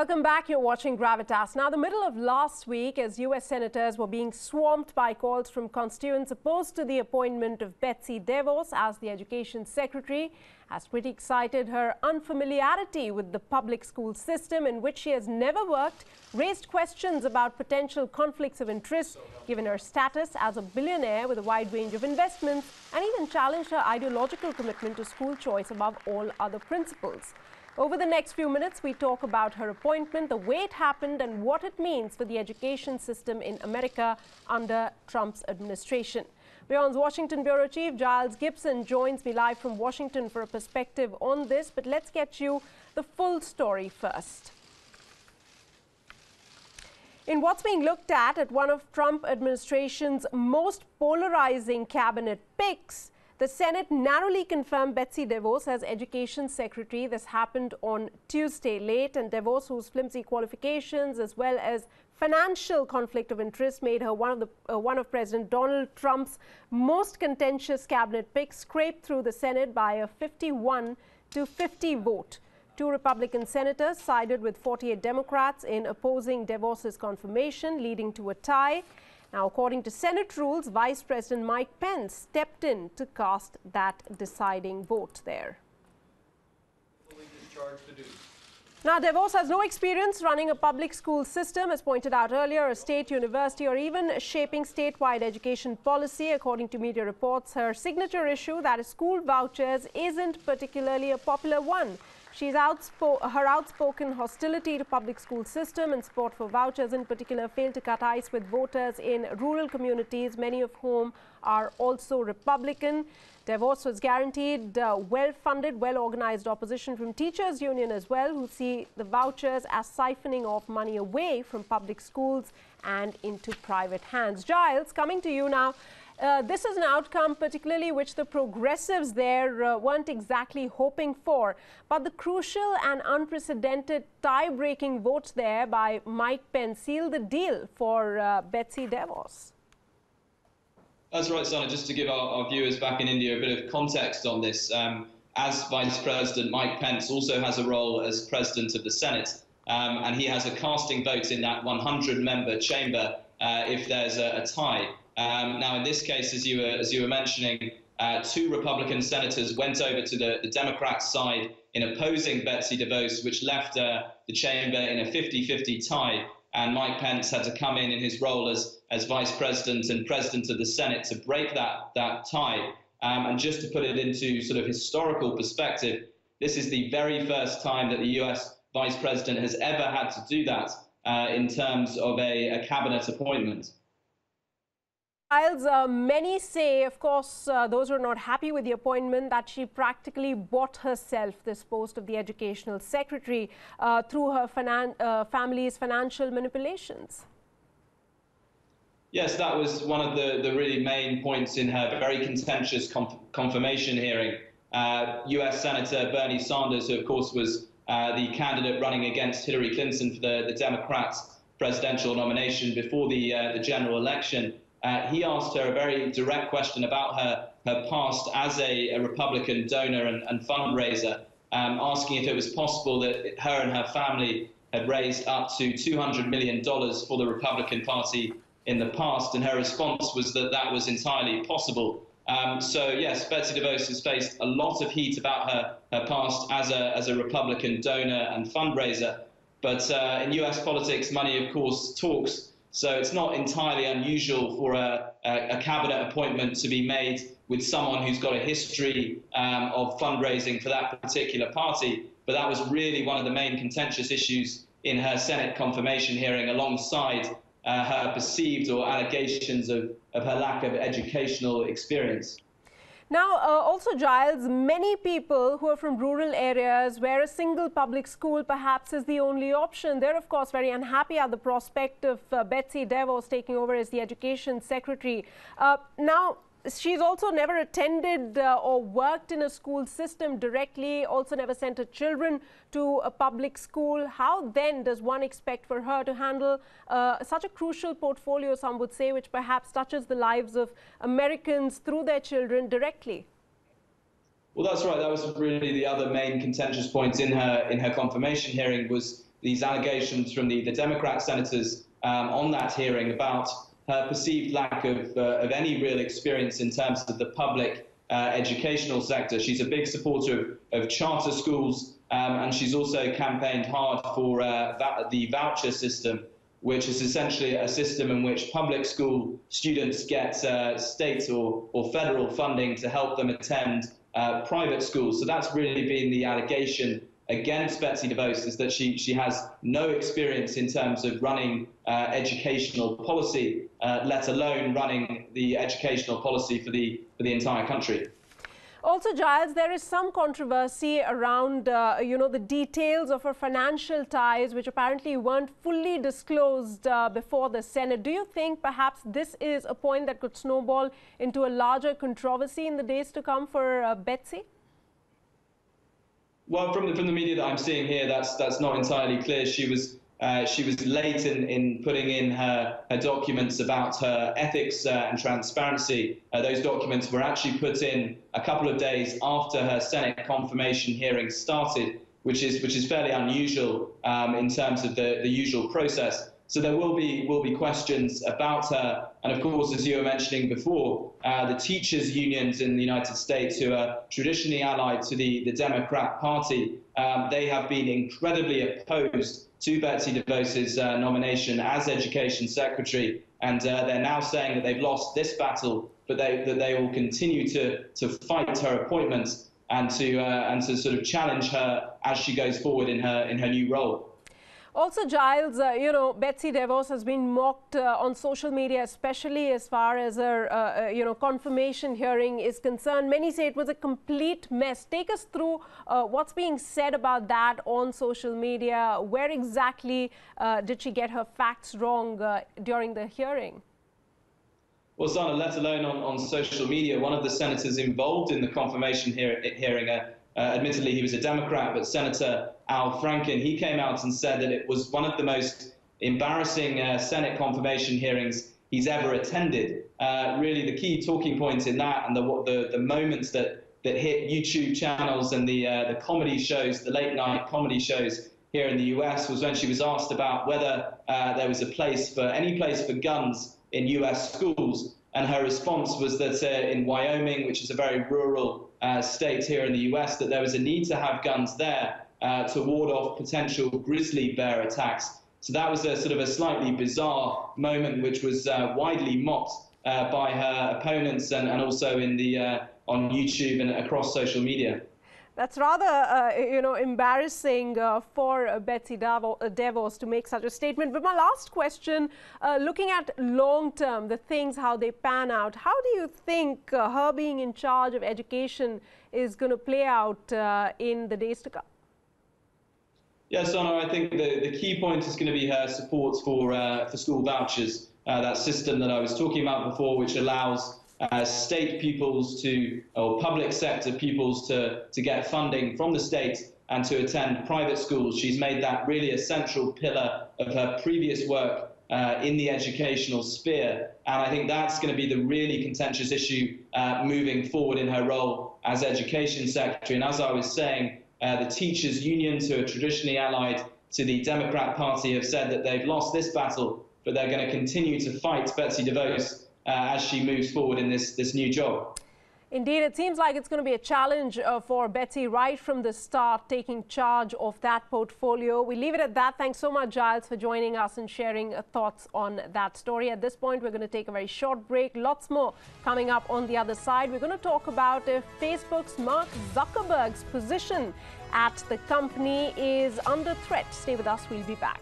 Welcome back. You're watching Gravitas. Now, the middle of last week, as U.S. senators were being swamped by calls from constituents opposed to the appointment of Betsy Devos as the Education Secretary, as critics cited her unfamiliarity with the public school system in which she has never worked, raised questions about potential conflicts of interest given her status as a billionaire with a wide range of investments, and even challenged her ideological commitment to school choice above all other principles. Over the next few minutes, we talk about her appointment, the way it happened, and what it means for the education system in America under Trump's administration. WION's Washington Bureau Chief Giles Gibson joins me live from Washington for a perspective on this, but let's get you the full story first. In what's being looked at one of Trump administration's most polarizing cabinet picks, the Senate narrowly confirmed Betsy Devos as Education Secretary. This happened on Tuesday late, and Devos, whose flimsy qualifications as well as financial conflict of interest made her one of President Donald Trump's most contentious cabinet picks, scraped through the Senate by a 51-50 vote. Two Republican senators sided with 48 Democrats in opposing Devos' confirmation, leading to a tie. Now, according to Senate rules, Vice President Mike Pence stepped in to cast that deciding vote there. Now, Devos has no experience running a public school system, as pointed out earlier, a state university, or even shaping statewide education policy. According to media reports, her signature issue, that is school vouchers, isn't particularly a popular one. Her outspoken hostility to public school system and support for vouchers in particular failed to cut ice with voters in rural communities, many of whom are also Republican. Devos was guaranteed well-funded, well-organized opposition from teachers' union as well, who see the vouchers as siphoning off money away from public schools and into private hands. Giles, coming to you now. This is an outcome particularly which the progressives there weren't exactly hoping for. But the crucial and unprecedented tie-breaking vote there by Mike Pence sealed the deal for Betsy Devos. That's right, Sana. Just to give our viewers back in India a bit of context on this, as Vice President, Mike Pence also has a role as President of the Senate, and he has a casting vote in that 100-member chamber if there's a tie. Now, in this case, as you were mentioning, two Republican senators went over to the Democrat side in opposing Betsy Devos, which left the chamber in a 50-50 tie. And Mike Pence had to come in his role as Vice President and President of the Senate to break that tie. And just to put it into sort of historical perspective, this is the very first time that the US Vice President has ever had to do that in terms of a cabinet appointment. Giles, many say, of course, those who are not happy with the appointment, that she practically bought herself this post of the Educational Secretary through her family's financial manipulations. Yes, that was one of the really main points in her very contentious confirmation hearing. US Senator Bernie Sanders, who of course was the candidate running against Hillary Clinton for the Democrats' presidential nomination before the general election, he asked her a very direct question about her past as a Republican donor and fundraiser, asking if it was possible that her and her family had raised up to $200 million for the Republican Party in the past, and her response was that that was entirely possible. So yes, Betsy Devos has faced a lot of heat about her past as a Republican donor and fundraiser, but in US politics, money of course talks. So it's not entirely unusual for a cabinet appointment to be made with someone who's got a history of fundraising for that particular party. But that was really one of the main contentious issues in her Senate confirmation hearing, alongside her perceived or allegations of her lack of educational experience. Now, also, Giles, many people who are from rural areas where a single public school perhaps is the only option, they're, of course, very unhappy at the prospect of Betsy Devos taking over as the Education Secretary. Now, she's also never attended or worked in a school system directly, also never sent her children to a public school. How then does one expect for her to handle such a crucial portfolio, some would say, which perhaps touches the lives of Americans through their children directly? Well, that's right. That was really the other main contentious point in her confirmation hearing, was these allegations from the Democrat senators on that hearing about her perceived lack of any real experience in terms of the public educational sector. She's a big supporter of charter schools, and she's also campaigned hard for the voucher system, which is essentially a system in which public school students get state or federal funding to help them attend private schools. So that's really been the allegation against Betsy Devos, is that she has no experience in terms of running educational policy, let alone running the educational policy for the entire country. Also, Giles, there is some controversy around, the details of her financial ties, which apparently weren't fully disclosed before the Senate. Do you think perhaps this is a point that could snowball into a larger controversy in the days to come for Betsy? Well, from the media that I'm seeing here, that's not entirely clear. She was late in putting in her documents about her ethics and transparency. Those documents were actually put in a couple of days after her Senate confirmation hearing started, which is fairly unusual in terms of the usual process. So there will be questions about her. And of course, as you were mentioning before, the teachers' unions in the United States, who are traditionally allied to the Democrat Party, they have been incredibly opposed to Betsy Devos' nomination as Education Secretary. And they're now saying that they've lost this battle, but that they will continue to fight her appointment and to sort of challenge her as she goes forward in her new role. Also, Giles, Betsy Devos has been mocked on social media, especially as far as her, confirmation hearing is concerned. Many say it was a complete mess. Take us through what's being said about that on social media. Where exactly did she get her facts wrong during the hearing? Well, Sana, let alone on social media, one of the senators involved in the confirmation hearing, admittedly he was a Democrat, but Senator Al Franken, he came out and said that it was one of the most embarrassing Senate confirmation hearings he's ever attended. Really, the key talking point in that, and the moments that hit YouTube channels and the comedy shows, the late night comedy shows here in the US, was when she was asked about whether there was any place for guns in US schools. And her response was that in Wyoming, which is a very rural state here in the US, that there was a need to have guns there to ward off potential grizzly bear attacks. So that was a sort of a slightly bizarre moment, which was widely mocked by her opponents and also on YouTube and across social media. That's rather, embarrassing for Betsy Devos to make such a statement. But my last question, looking at long-term, the things, how they pan out, how do you think her being in charge of education is going to play out in the days to come? Yes, Sana, I think the key point is going to be her support for school vouchers, that system that I was talking about before, which allows state pupils or public sector pupils to get funding from the state and to attend private schools. She's made that really a central pillar of her previous work in the educational sphere. And I think that's going to be the really contentious issue moving forward in her role as Education Secretary. And as I was saying, the teachers' unions, who are traditionally allied to the Democrat Party, have said that they've lost this battle, but they're going to continue to fight Betsy Devos as she moves forward in this new job. Indeed, it seems like it's going to be a challenge for Betsy right from the start, taking charge of that portfolio. We leave it at that. Thanks so much, Giles, for joining us and sharing thoughts on that story. At this point, we're going to take a very short break. Lots more coming up on the other side. We're going to talk about if Facebook's Mark Zuckerberg's position at the company is under threat. Stay with us. We'll be back.